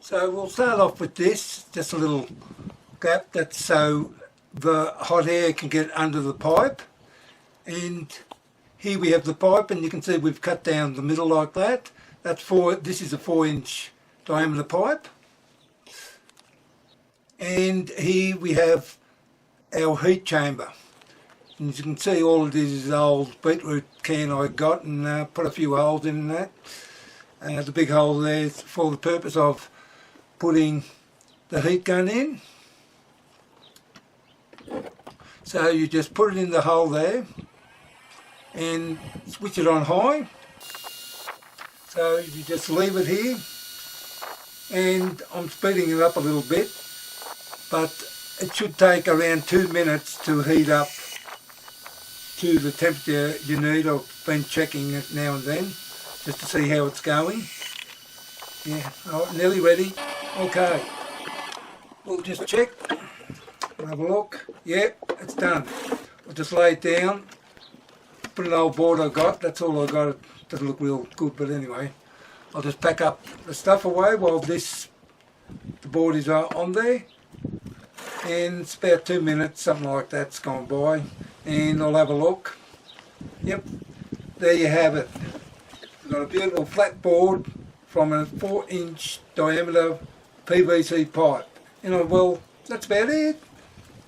So we'll start off with this, just a little gap that's so the hot air can get under the pipe. And here we have the pipe, and you can see we've cut down the middle like that. This is a 4-inch diameter pipe. And here we have our heat chamber. And as you can see, all of this is the old beetroot can I got, and put a few holes in that. The big hole there is for the purpose of putting the heat gun in. So you just put it in the hole there and switch it on high. So you just leave it here, and I'm speeding it up a little bit, but it should take around 2 minutes to heat up to the temperature you need. I've been checking it now and then just to see how it's going. Yeah, oh, nearly ready. Okay, we'll just check, have a look. Yeah, it's done. I'll just lay it down, put an old board I got, that's all I got. It doesn't look real good, but anyway, I'll just pack up the stuff away while the board is on there. And it's about 2 minutes, something like that's gone by, and I'll have a look. Yep, there you have it. We've got a beautiful flat board from a 4-inch diameter PVC pipe. Well, that's about it.